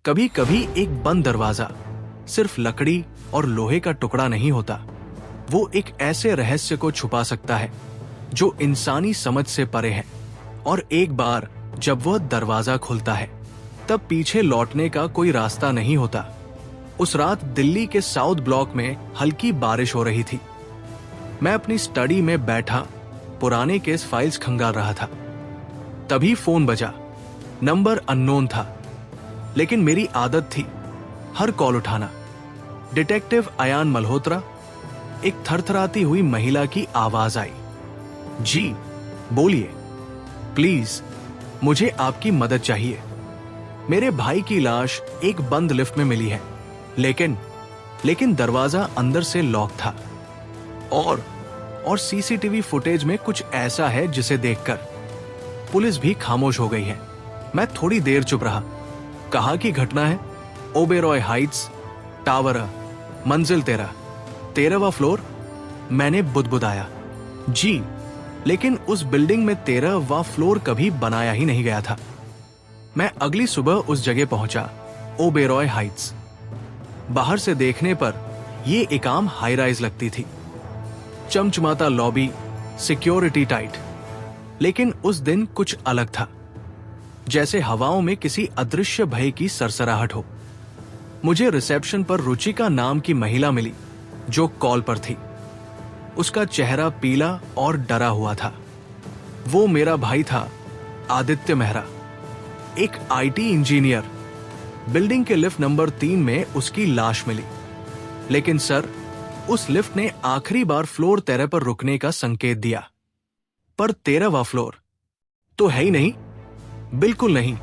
कभी कभी एक बंद दरवाजा सिर्फ लकड़ी और लोहे का टुकड़ा नहीं होता, वो एक ऐसे रहस्य को छुपा सकता है जो इंसानी समझ से परे है। और एक बार जब वह दरवाजा खुलता है तब पीछे लौटने का कोई रास्ता नहीं होता। उस रात दिल्ली के साउथ ब्लॉक में हल्की बारिश हो रही थी। मैं अपनी स्टडी में बैठा पुराने केस फाइल्स खंगाल रहा था। तभी फोन बजा। नंबर अननोन था, लेकिन मेरी आदत थी हर कॉल उठाना। डिटेक्टिव अयान मल्होत्रा। एक थरथराती हुई महिला की आवाज आई। जी बोलिए, प्लीज मुझे आपकी मदद चाहिए। मेरे भाई की लाश एक बंद लिफ्ट में मिली है, लेकिन दरवाजा अंदर से लॉक था। और सीसीटीवी फुटेज में कुछ ऐसा है जिसे देखकर पुलिस भी खामोश हो गई है। मैं थोड़ी देर चुप रहा। कहा कि घटना है ओबेरॉय हाइट्स, टावर, मंजिल 13वां फ्लोर। मैंने बुदबुदाया। जी, लेकिन उस बिल्डिंग में 13वां फ्लोर कभी बनाया ही नहीं गया था। मैं अगली सुबह उस जगह पहुंचा, ओबेरॉय हाइट्स। बाहर से देखने पर यह एक आम हाई राइज लगती थी। चमचमाता लॉबी, सिक्योरिटी टाइट। लेकिन उस दिन कुछ अलग था, जैसे हवाओं में किसी अदृश्य भय की सरसराहट हो। मुझे रिसेप्शन पर रुचिका नाम की महिला मिली जो कॉल पर थी। उसका चेहरा पीला और डरा हुआ था। वो मेरा भाई था, आदित्य मेहरा, एक आईटी इंजीनियर। बिल्डिंग के लिफ्ट नंबर 3 में उसकी लाश मिली। लेकिन सर, उस लिफ्ट ने आखिरी बार फ्लोर 13 पर रुकने का संकेत दिया, पर 13वां फ्लोर तो है ही नहीं। बिल्कुल नहीं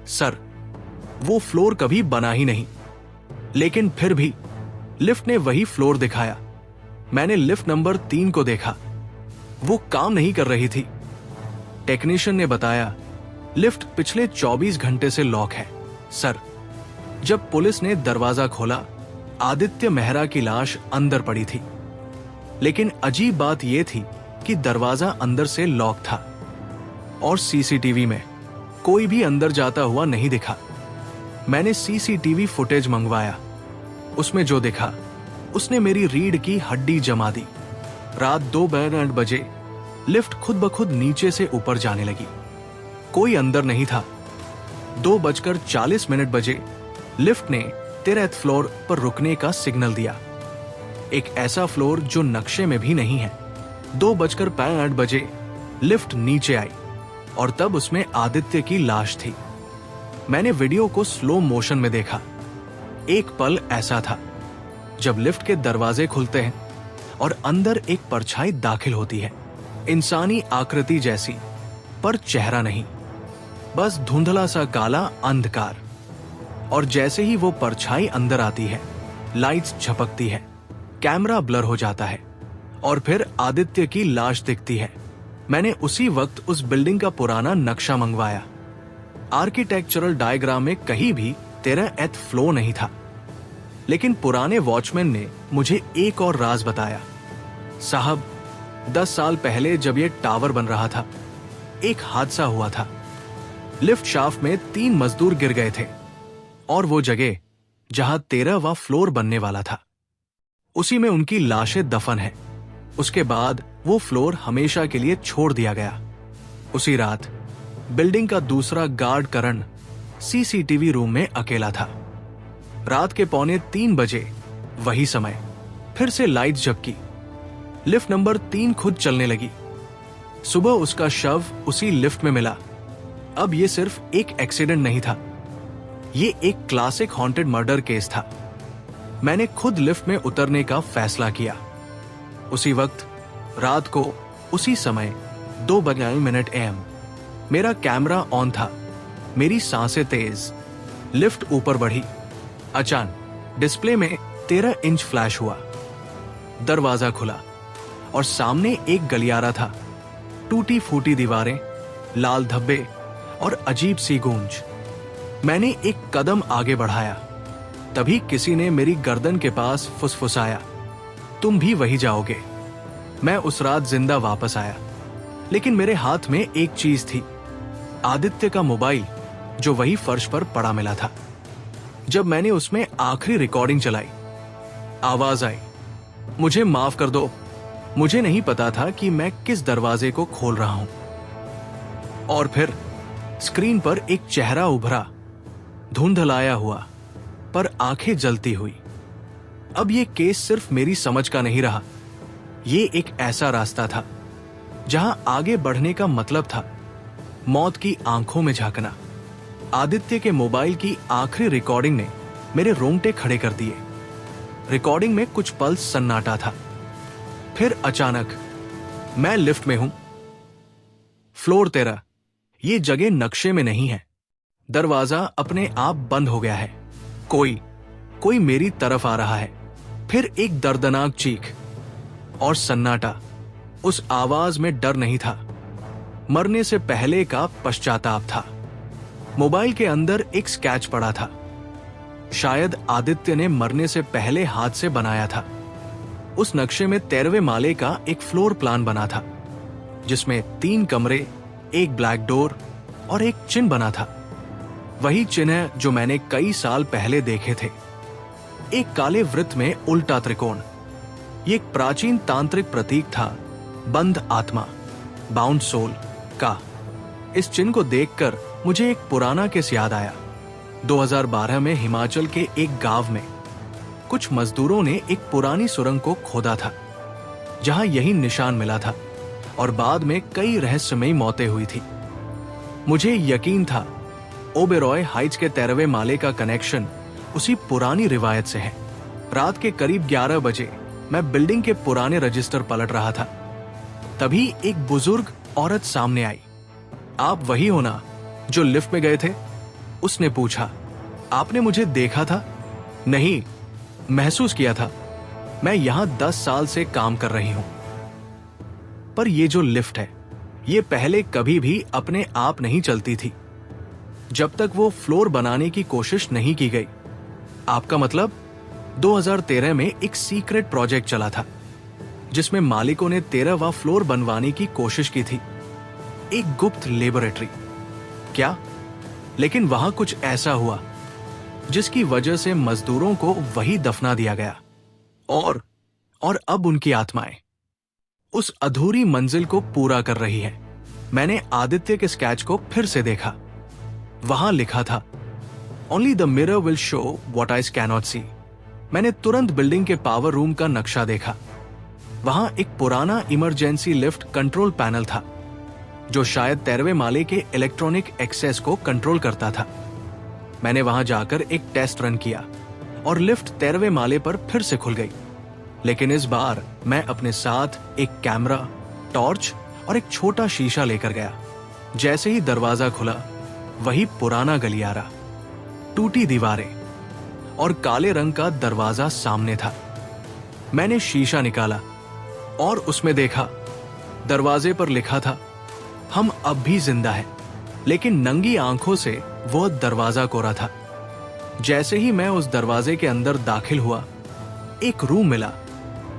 सर, वो फ्लोर कभी बना ही नहीं। लेकिन फिर भी लिफ्ट ने वही फ्लोर दिखाया। मैंने लिफ्ट नंबर 3 को देखा, वो काम नहीं कर रही थी। टेक्नीशियन ने बताया लिफ्ट पिछले 24 घंटे से लॉक है। सर, जब पुलिस ने दरवाजा खोला, आदित्य मेहरा की लाश अंदर पड़ी थी। लेकिन अजीब बात यह थी कि दरवाजा अंदर से लॉक था और सीसीटीवी में कोई भी अंदर जाता हुआ नहीं दिखा। मैंने सीसीटीवी फुटेज मंगवाया। उसमें जो दिखा उसने मेरी रीढ़ की हड्डी जमा दी। रात 2:08 बजे लिफ्ट खुद ब खुद नीचे से ऊपर जाने लगी। कोई अंदर नहीं था। 2:40 बजे लिफ्ट ने 13th फ्लोर पर रुकने का सिग्नल दिया, एक ऐसा फ्लोर जो नक्शे में भी नहीं है। 2:65 बजे लिफ्ट नीचे आई और तब उसमें आदित्य की लाश थी। मैंने वीडियो को स्लो मोशन में देखा। एक पल ऐसा था जब लिफ्ट के दरवाजे खुलते हैं और अंदर एक परछाई दाखिल होती है, इंसानी आकृति जैसी, पर चेहरा नहीं, बस धुंधला सा काला अंधकार। और जैसे ही वो परछाई अंदर आती है, लाइट्स झपकती है, कैमरा ब्लर हो जाता है और फिर आदित्य की लाश दिखती है। मैंने उसी वक्त उस बिल्डिंग का पुराना नक्शा मंगवाया। आर्किटेक्चरल डायग्राम में कहीं भी 13th फ्लोर नहीं था। लेकिन पुराने वॉचमैन ने मुझे एक और राज बताया। साहब, 10 साल पहले जब ये टावर बन रहा था, एक हादसा हुआ था। लिफ्ट शाफ्ट में 3 मजदूर गिर गए थे और वो जगह जहां 13वां फ्लोर बनने वाला था, उसी में उनकी लाशें दफन है। उसके बाद वो फ्लोर हमेशा के लिए छोड़ दिया गया। उसी रात बिल्डिंग का दूसरा गार्ड करण सीसीटीवी रूम में अकेला था। रात के 2:45 बजे वही समय फिर से लाइट झपकी। लिफ्ट नंबर 3 खुद चलने लगी। सुबह उसका शव उसी लिफ्ट में मिला। अब ये सिर्फ एक एक्सीडेंट नहीं था, ये एक क्लासिक हॉन्टेड मर्डर केस था। मैंने खुद लिफ्ट में उतरने का फैसला किया। उसी वक्त, रात को, उसी समय 2:52 AM मेरा कैमरा ऑन था। मेरी सांसें तेज। लिफ्ट ऊपर बढ़ी। अचानक डिस्प्ले में 13 इंच फ्लैश हुआ। दरवाजा खुला और सामने एक गलियारा था। टूटी फूटी दीवारें, लाल धब्बे और अजीब सी गूंज। मैंने एक कदम आगे बढ़ाया, तभी किसी ने मेरी गर्दन के पास फुसफुसाया, तुम भी वही जाओगे। मैं उस रात जिंदा वापस आया, लेकिन मेरे हाथ में एक चीज थी, आदित्य का मोबाइल, जो वही फर्श पर पड़ा मिला था। जब मैंने उसमें आखिरी रिकॉर्डिंग चलाई, आवाज आई, मुझे माफ कर दो, मुझे नहीं पता था कि मैं किस दरवाजे को खोल रहा हूं। और फिर स्क्रीन पर एक चेहरा उभरा, धुंधलाया हुआ, पर आंखें जलती हुई। अब ये केस सिर्फ मेरी समझ का नहीं रहा, ये एक ऐसा रास्ता था जहां आगे बढ़ने का मतलब था मौत की आंखों में झांकना। आदित्य के मोबाइल की आखिरी रिकॉर्डिंग ने मेरे रोंगटे खड़े कर दिए। रिकॉर्डिंग में कुछ पल सन्नाटा था, फिर अचानक, मैं लिफ्ट में हूं, फ्लोर 13, ये जगह नक्शे में नहीं है, दरवाजा अपने आप बंद हो गया है, कोई मेरी तरफ आ रहा है। फिर एक दर्दनाक चीख और सन्नाटा। उस आवाज में डर नहीं था, मरने से पहले का पश्चाताप था। मोबाइल के अंदर एक स्केच पड़ा था, शायद आदित्य ने मरने से पहले हाथ से बनाया था। उस नक्शे में 13वें माले का एक फ्लोर प्लान बना था, जिसमें 3 कमरे, एक ब्लैक डोर और एक चिन्ह बना था। वही चिन्ह जो मैंने कई साल पहले देखे थे, एक काले वृत्त में उल्टा त्रिकोण। ये एक प्राचीन तांत्रिक प्रतीक था, बंद आत्मा, बाउंड सोल का। इस चिन्ह को देखकर मुझे एक पुराना केस याद आया। 2012 में हिमाचल के एक गांव में कुछ मजदूरों ने एक पुरानी सुरंग को खोदा था, जहां यही निशान मिला था, और बाद में कई रहस्यमयी मौतें हुई थी। मुझे यकीन था ओबेरॉय हाइट्स के 13वें माले का कनेक्शन उसी पुरानी रिवायत से है। रात के करीब 11 बजे मैं बिल्डिंग के पुराने रजिस्टर पलट रहा था। तभी एक बुजुर्ग औरत सामने आई। आप वही हो ना जो लिफ्ट में गए थे? उसने पूछा। आपने मुझे देखा था? नहीं, महसूस किया था। मैं यहां 10 साल से काम कर रही हूं। पर ये जो लिफ्ट है, ये पहले कभी भी अपने आप नहीं चलती थी, जब तक वो फ्लोर बनाने की कोशिश नहीं की गई। आपका मतलब? 2013 में एक सीक्रेट प्रोजेक्ट चला था, जिसमें मालिकों ने 13वां फ्लोर बनवाने की कोशिश की थी, एक गुप्त लेबोरेटरी। क्या? लेकिन वहां कुछ ऐसा हुआ जिसकी वजह से मजदूरों को वही दफना दिया गया, और अब उनकी आत्माएं उस अधूरी मंजिल को पूरा कर रही है। मैंने आदित्य के स्केच को फिर से देखा। वहां लिखा था, only the mirror will show what eyes cannot see. मैंने तुरंत बिल्डिंग के पावर रूम का नक्शा देखा। वहां एक पुराना इमरजेंसी लिफ्ट कंट्रोल पैनल था, जो शायद 13वें माले के इलेक्ट्रॉनिक एक्सेस को कंट्रोल करता था। मैंने वहां जाकर एक टेस्ट रन किया और लिफ्ट 13वें माले पर फिर से खुल गई। लेकिन इस बार मैं अपने साथ एक कैमरा, टॉर्च और एक छोटा शीशा लेकर गया। जैसे ही दरवाजा खुला, वही पुराना गलियारा, टूटी दीवारें और काले रंग का दरवाजा सामने था। मैंने शीशा निकाला और उसमें देखा, दरवाजे पर लिखा था, हम अब भी जिंदा हैं। लेकिन नंगी आंखों से वो दरवाजा कोरा था। जैसे ही मैं उस दरवाजे के अंदर दाखिल हुआ, एक रूम मिला।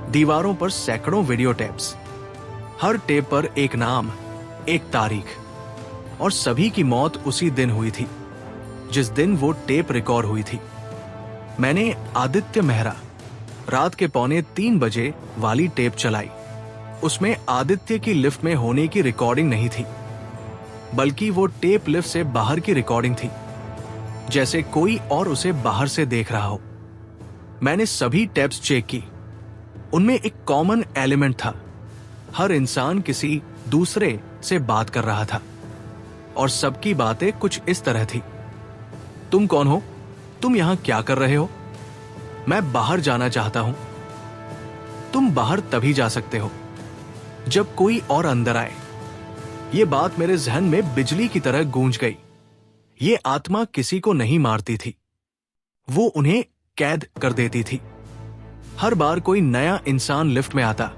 दीवारों पर सैकड़ों वीडियो टेप्स, हर टेप पर एक नाम, एक तारीख, और सभी की मौत उसी दिन हुई थी जिस दिन वो टेप रिकॉर्ड हुई थी। मैंने आदित्य मेहरा रात के 2:45 बजे वाली टेप चलाई। उसमें आदित्य की लिफ्ट में होने की रिकॉर्डिंग नहीं थी, बल्कि वो टेप लिफ्ट से बाहर की रिकॉर्डिंग थी, जैसे कोई और उसे बाहर से देख रहा हो। मैंने सभी टेप्स चेक की। उनमें एक कॉमन एलिमेंट था, हर इंसान किसी दूसरे से बात कर रहा था, और सबकी बातें कुछ इस तरह थी। तुम कौन हो? तुम यहां क्या कर रहे हो? मैं बाहर जाना चाहता हूं। तुम बाहर तभी जा सकते हो जब कोई और अंदर आए। ये बात मेरे जहन में बिजली की तरह गूंज गई। ये आत्मा किसी को नहीं मारती थी, वो उन्हें कैद कर देती थी। हर बार कोई नया इंसान लिफ्ट में आता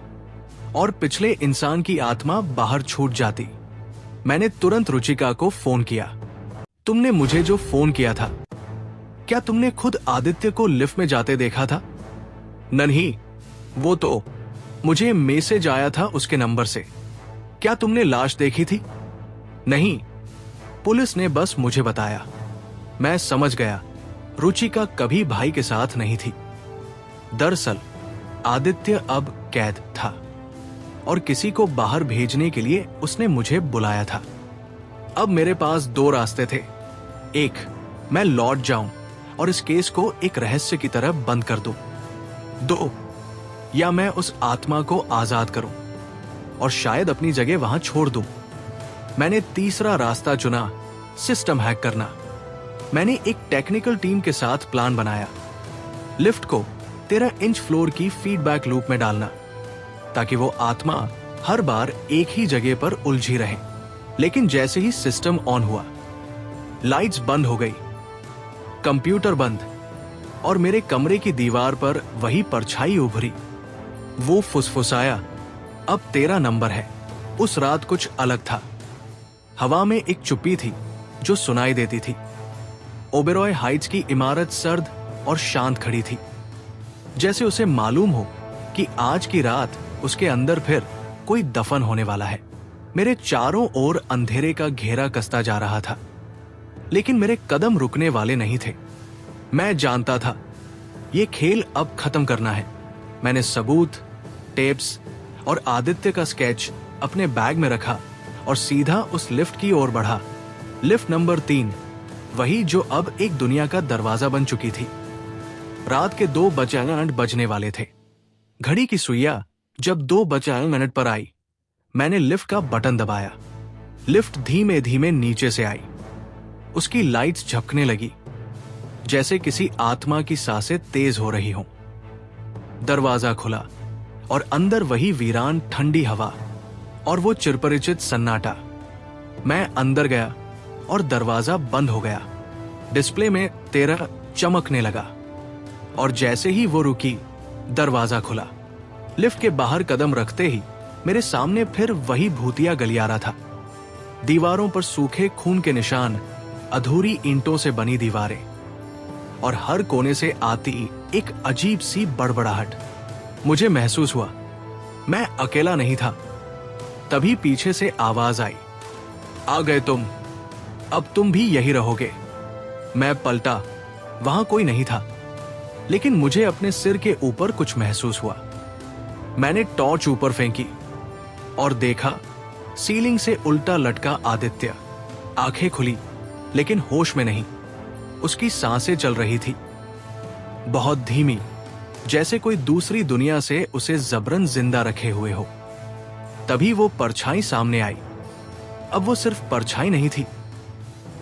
और पिछले इंसान की आत्मा बाहर छूट जाती। मैंने तुरंत रुचिका को फोन किया। तुमने मुझे जो फोन किया था, क्या तुमने खुद आदित्य को लिफ्ट में जाते देखा था? नहीं, वो तो मुझे मैसेज आया था उसके नंबर से। क्या तुमने लाश देखी थी? नहीं, पुलिस ने बस मुझे बताया। मैं समझ गया। रुचिका कभी भाई के साथ नहीं थी। दरअसल आदित्य अब कैद था और किसी को बाहर भेजने के लिए उसने मुझे बुलाया था। अब मेरे पास दो रास्ते थे। एक, मैं लौट जाऊं और इस केस को एक रहस्य की तरह बंद कर दूं। दो, या मैं उस आत्मा को आजाद करूं और शायद अपनी जगह वहां छोड़ दूं। मैंने तीसरा रास्ता चुना, सिस्टम हैक करना। मैंने एक टेक्निकल टीम के साथ प्लान बनाया। लिफ्ट को 13 इंच फ्लोर की फीडबैक लूप में डालना ताकि वो आत्मा हर बार एक ही जगह पर उलझी रहे। लेकिन जैसे ही सिस्टम ऑन हुआ, लाइट्स बंद हो गई, कंप्यूटर बंद और मेरे कमरे की दीवार पर वही परछाई उभरी। वो फुसफुसाया, अब 13 नंबर है। उस रात कुछ अलग था। हवा में एक चुप्पी थी जो सुनाई देती थी। ओबेरॉय हाइट्स की इमारत सर्द और शांत खड़ी थी, जैसे उसे मालूम हो कि आज की रात उसके अंदर फिर कोई दफन होने वाला है। मेरे चारों ओर अंधेरे का घेरा कसता जा रहा था, लेकिन मेरे कदम रुकने वाले नहीं थे। मैं जानता था ये खेल अब खत्म करना है। मैंने सबूत, टेप्स और आदित्य का स्केच अपने बैग में रखा और सीधा उस लिफ्ट की ओर बढ़ा। लिफ्ट नंबर 3, वही जो अब एक दुनिया का दरवाजा बन चुकी थी। रात के 2 बजने वाले थे। घड़ी की सुइया जब 2 पर आई, मैंने लिफ्ट का बटन दबाया। लिफ्ट धीमे धीमे नीचे से आई। उसकी लाइट्स झपकने लगी, जैसे किसी आत्मा की सांसें तेज हो रही हों। दरवाजा खुला और अंदर वही वीरान ठंडी हवा और वो चिरपरिचित सन्नाटा। मैं अंदर गया और दरवाजा बंद हो गया। डिस्प्ले में 13 चमकने लगा और जैसे ही वो रुकी, दरवाजा खुला। लिफ्ट के बाहर कदम रखते ही मेरे सामने फिर वही भूतिया गलियारा था। दीवारों पर सूखे खून के निशान, अधूरी ईंटों से बनी दीवारें और हर कोने से आती एक अजीब सी बड़बड़ाहट। मुझे महसूस हुआ मैं अकेला नहीं था। तभी पीछे से आवाज आई, आ गए तुम, अब तुम भी यही रहोगे। मैं पलटा, वहां कोई नहीं था, लेकिन मुझे अपने सिर के ऊपर कुछ महसूस हुआ। मैंने टॉर्च ऊपर फेंकी और देखा सीलिंग से उल्टा लटका आदित्य। आंखें खुली लेकिन होश में नहीं। उसकी सांसें चल रही थी, बहुत धीमी, जैसे कोई दूसरी दुनिया से उसे जबरन जिंदा रखे हुए हो। तभी वो परछाई सामने आई। अब वो सिर्फ परछाई नहीं थी,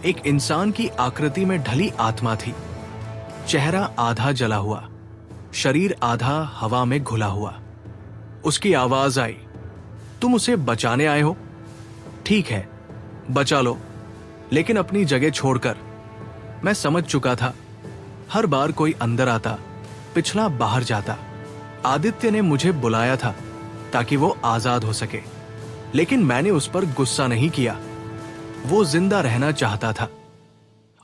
एक इंसान की आकृति में ढली आत्मा थी। चेहरा आधा जला हुआ, शरीर आधा हवा में घुला हुआ। उसकी आवाज आई, तुम उसे बचाने आए हो? ठीक है, बचा लो, लेकिन अपनी जगह छोड़कर। मैं समझ चुका था, हर बार कोई अंदर आता, पिछला बाहर जाता। आदित्य ने मुझे बुलाया था ताकि वो आजाद हो सके, लेकिन मैंने उस पर गुस्सा नहीं किया। वो जिंदा रहना चाहता था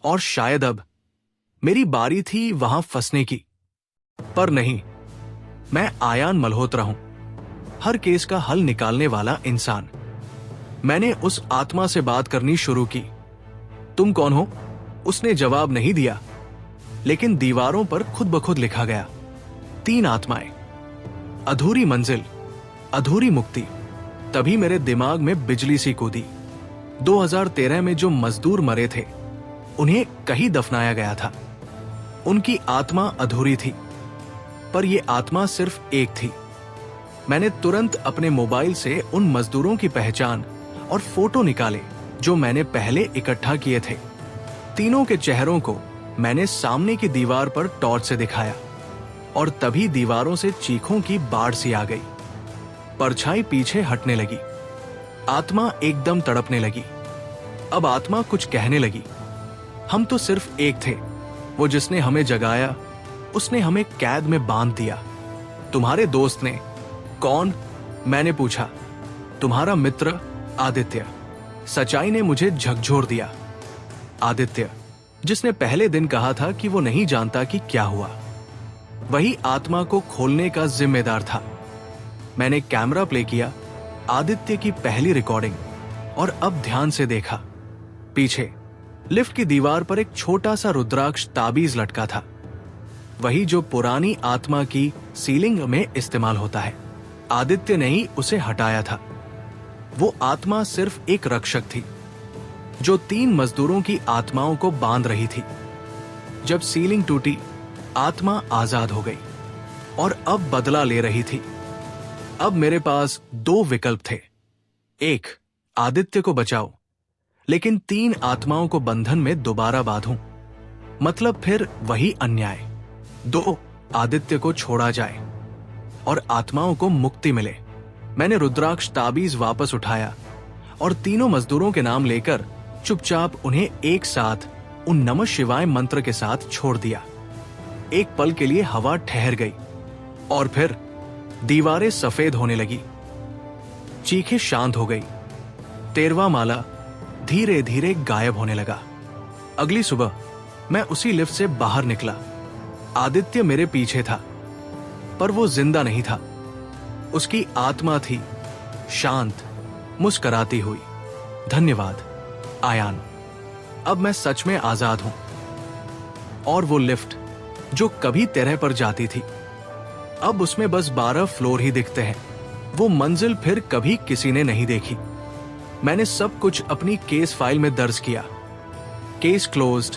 और शायद अब मेरी बारी थी वहां फंसने की। पर नहीं, मैं आयान मल्होत्रा हूं, हर केस का हल निकालने वाला इंसान। मैंने उस आत्मा से बात करनी शुरू की। तुम कौन हो? उसने जवाब नहीं दिया, लेकिन दीवारों पर खुद ब खुद लिखा गया, 3 आत्माएं, अधूरी मंजिल, अधूरी मुक्ति। तभी मेरे दिमाग में बिजली सी कूदी। 2013 में जो मजदूर मरे थे, उन्हें कहीं दफनाया गया था। उनकी आत्मा अधूरी थी, पर यह आत्मा सिर्फ एक थी। मैंने तुरंत अपने मोबाइल से उन मजदूरों की पहचान और फोटो निकाले जो मैंने पहले इकट्ठा किए थे। तीनों के चेहरों को मैंने सामने की दीवार पर टॉर्च से दिखाया और तभी दीवारों से चीखों की बाढ़ सी आ गई। परछाई पीछे हटने लगी, आत्मा एकदम तड़पने लगी। अब आत्मा कुछ कहने लगी। हम तो सिर्फ एक थे, वो जिसने हमें जगाया, उसने हमें कैद में बांध दिया। तुम्हारे दोस्त ने? कौन? मैंने पूछा। तुम्हारा मित्र आदित्य। सच्चाई ने मुझे झकझोर दिया। आदित्य, जिसने पहले दिन कहा था कि वो नहीं जानता कि क्या हुआ, वही आत्मा को खोलने का जिम्मेदार था। मैंने कैमरा प्ले किया, आदित्य की पहली रिकॉर्डिंग, और अब ध्यान से देखा। पीछे लिफ्ट की दीवार पर एक छोटा सा रुद्राक्ष ताबीज लटका था, वही जो पुरानी आत्मा की सीलिंग में इस्तेमाल होता है। आदित्य ने ही उसे हटाया था। वो आत्मा सिर्फ एक रक्षक थी जो 3 मजदूरों की आत्माओं को बांध रही थी। जब सीलिंग टूटी, आत्मा आजाद हो गई और अब बदला ले रही थी। अब मेरे पास 2 विकल्प थे। एक, आदित्य को बचाओ, लेकिन 3 आत्माओं को बंधन में दोबारा बांधूं, मतलब फिर वही अन्याय। 2, आदित्य को छोड़ा जाए और आत्माओं को मुक्ति मिले। मैंने रुद्राक्ष ताबीज वापस उठाया और तीनों मजदूरों के नाम लेकर चुपचाप उन्हें एक साथ उन नमः शिवाय मंत्र के साथ छोड़ दिया। एक पल के लिए हवा ठहर गई और फिर दीवारें सफेद होने लगी, चीखें शांत हो गई। 13वां माला धीरे धीरे गायब होने लगा। अगली सुबह मैं उसी लिफ्ट से बाहर निकला। आदित्य मेरे पीछे था, पर वो जिंदा नहीं था। उसकी आत्मा थी, शांत, मुस्कुराती हुई। धन्यवाद आयान, अब मैं सच में आजाद हूं। और वो लिफ्ट जो कभी तेरह पर जाती थी, अब उसमें बस 12 फ्लोर ही दिखते हैं। वो मंजिल फिर कभी किसी ने नहीं देखी। मैंने सब कुछ अपनी केस फाइल में दर्ज किया। Case closed,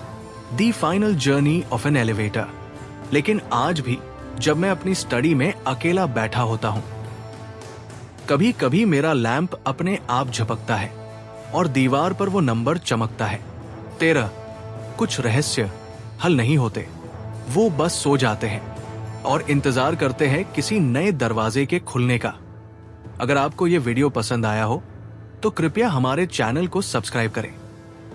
the final journey of an elevator. लेकिन आज भी जब मैं अपनी स्टडी में अकेला बैठा होता हूं, कभी कभी मेरा लैंप अपने आप झपकता है और दीवार पर वो नंबर चमकता है, 13। कुछ रहस्य हल नहीं होते, वो बस सो जाते हैं और इंतजार करते हैं किसी नए दरवाजे के खुलने का। अगर आपको ये वीडियो पसंद आया हो तो कृपया हमारे चैनल को सब्सक्राइब करें